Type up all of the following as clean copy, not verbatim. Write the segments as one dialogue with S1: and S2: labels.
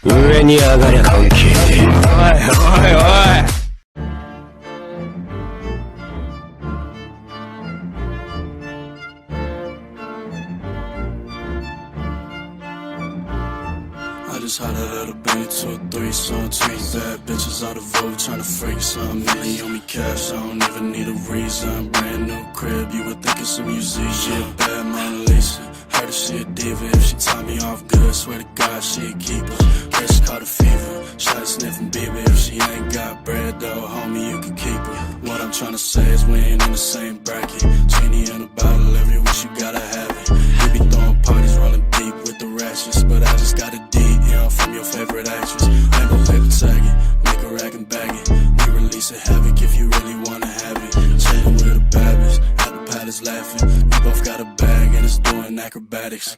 S1: 上に上がりゃ関係ねえ。おいおいおい。
S2: I just had a little bit to a threesome. Tweet that bitches out of vote, tryna freak some. Million on me cash, I don't even need a reason. Brand new crib, you would think it's a museum. She a bad Mona Lisa, heard that she a diva. If she tie me off good, swear to God she a keeper. Yeah, she caught a fever, shot sniffing baby. If she ain't got bread though, homie, you can keep her. What I'm tryna say is we ain't in the same bracket. Genie in a bottle, every wish you gotta have it. You be throwing parties, rolling deep with the ratchets, but I just got a DM from your favorite actress. Rainbow paper tag it, make a rack and bag it. We release a havoc if you really wanna have it. Chillin' with the babies, at the palace laughing. We both got a bag and it's doing acrobatics.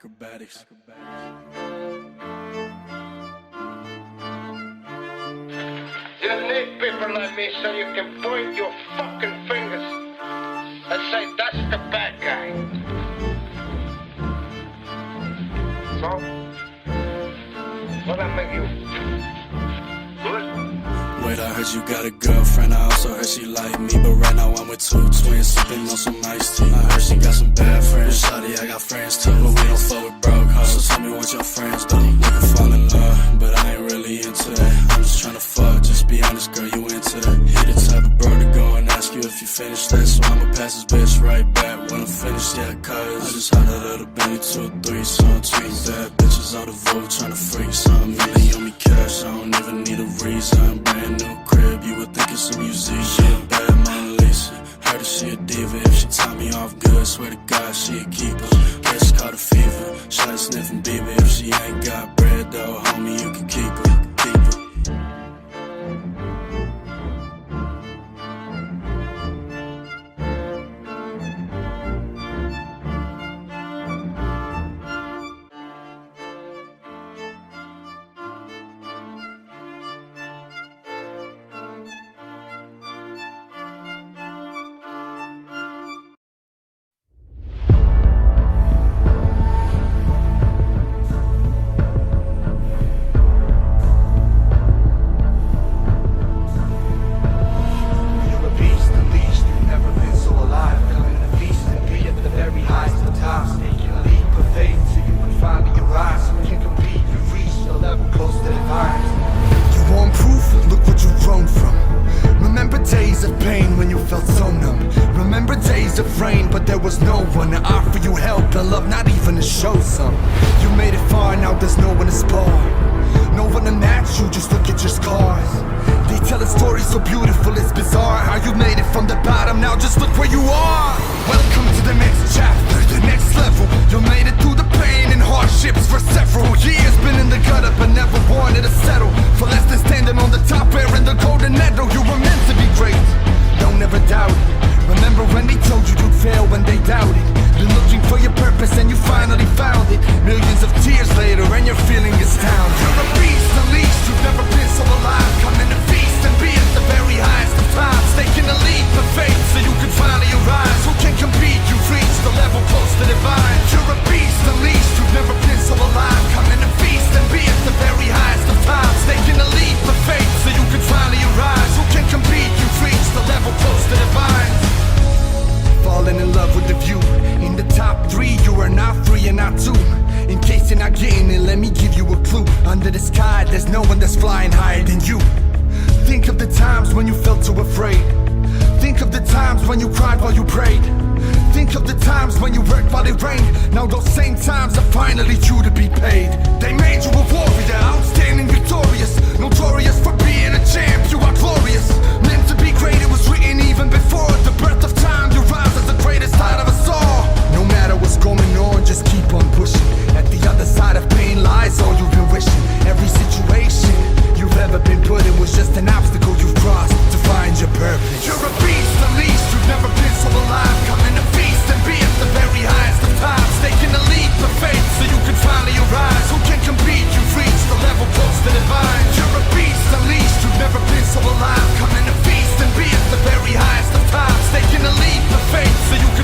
S3: You need people like me so you can point your fucking fingers and say that's the bad guy. So, what I make you? Good?
S2: Wait, I heard you got a girlfriend, I also heard she like me. But right now I'm with two twins, sipping on some iced tea. I heard she got some bad friends, shawty, I got friends too. But we don't fuck with broke hoes, so tell me what your friends do. We can fall in love, but I ain't really into that. I'm just tryna fuck, just be honest girl, you into that. He the type of bro to go and ask you if you finished that. So I'ma pass this bitch right back when I'm finished, yeah. Cause I just had a little Benny to a threesome. Tweet that, bitches out of vote, tryna freak some. Million on me cash, I don't even need a reason. Brand new crib, you would think it's a museum. She a bad Mona Lisa, heard that she a diva. If she tie me off good, swear to God she a keeper. Yeah, she caught a fever, shot sniffing baby. If she ain't got bread though, homie, you can keep her.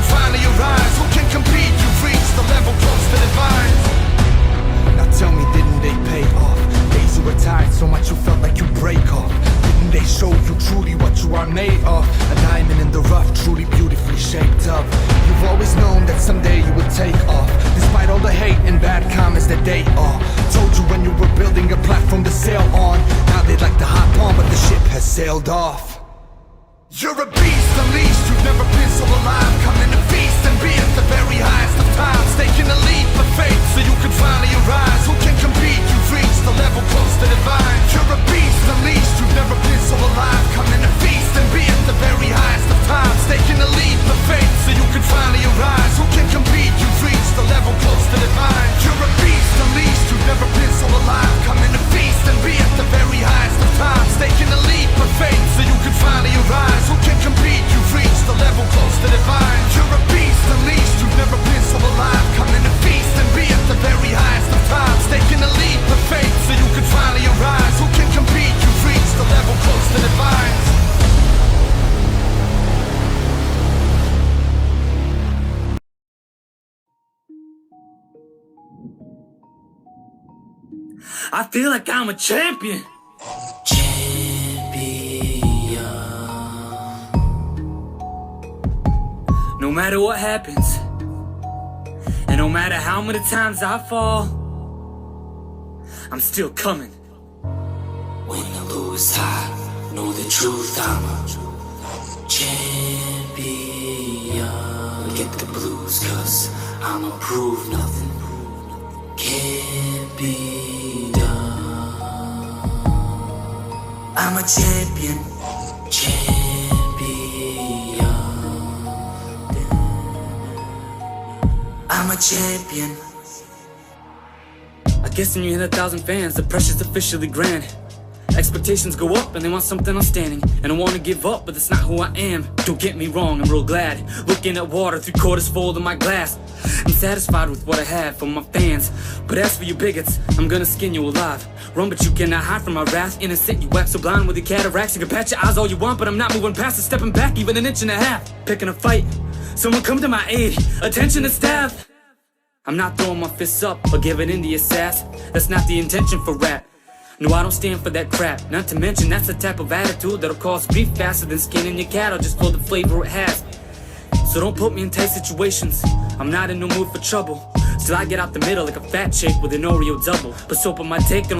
S4: Finally someday you would take off, despite all the hate and bad comments that they all told you when you were building a platform to sail on. Now they'd like to hop on, but the ship has sailed off. You're a beast, unleashed, you've never been so alive. Come in to feast and be at the very highest of times, taking a leap of faith so you can finally arise. Who can compete? You've reached the level close to divine. You're a beast, unleashed, you've never been so alive. Come in to feast and be at the very highest of times, taking a leap of faith so you can finally arise. Who can compete? You've reached the level close to divine. You're a beast, unleashed, you've never been so alive. Come in to feast and be at the very highest of times, taking a leap of faith so you can finally arise. Who can compete? You've reached the level close to divine. You're a beast, unleashed, you've never been so alive. Come in to feast and be at the very highest of times, taking a leap of faith so you can finally arise. Who can compete? You've reached the level close to divine.
S2: I feel like I'm a champion. No matter what happens, and no matter how many times I fall, I'm still coming.
S5: When the low is high, know the truth, I'm a champion. Get the blues, cause I'ma prove nothing can't be done. I'm a champion, I'm a champion.
S2: I guess when you hit 1,000 fans, the pressure's officially grand. Expectations go up and they want something outstanding, and I wanna give up, but that's not who I am. Don't get me wrong, I'm real glad. Looking at water 3/4 full of my glass. I'm satisfied with what I have for my fans, but as for you bigots, I'm gonna skin you alive. Run, but you cannot hide from my wrath. Innocent, you wax so blind with your cataracts. You can patch your eyes all you want, but I'm not moving past it. Stepping back even an inch and a half. Picking a fight, someone come to my aid. Attention to staff. I'm not throwing my fists up or giving in to your sass. That's not the intention for rap. No, I don't stand for that crap. Not to mention that's the type of attitude that'll cause beef faster than skinning your cattle just for the flavor it has. So don't put me in tight situations. I'm not in no mood for trouble. Still I get out the middle like a fat chick with an Oreo double. But soap on my take and